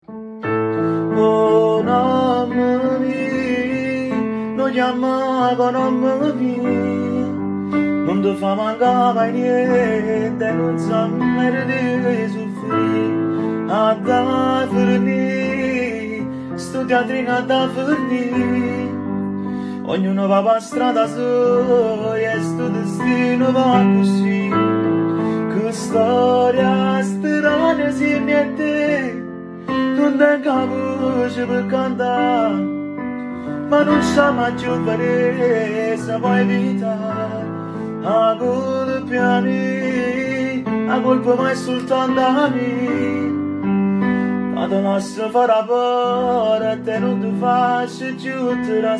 Oh, mamma mia, non chiama con nome mio, non ti fa mancare mai niente, non sa mai di soffrire, a da fornire, sto teatrino a da fornire, ognuno va per strada sua e sto destino va così, che storia strana si mette. Non tengo voce per cantare, ma non sa mai più fare se vuoi evitare. A colpa mia, a colpa mai soltanto a me. Quando lascio fare a porta, non ti faccio giù, te la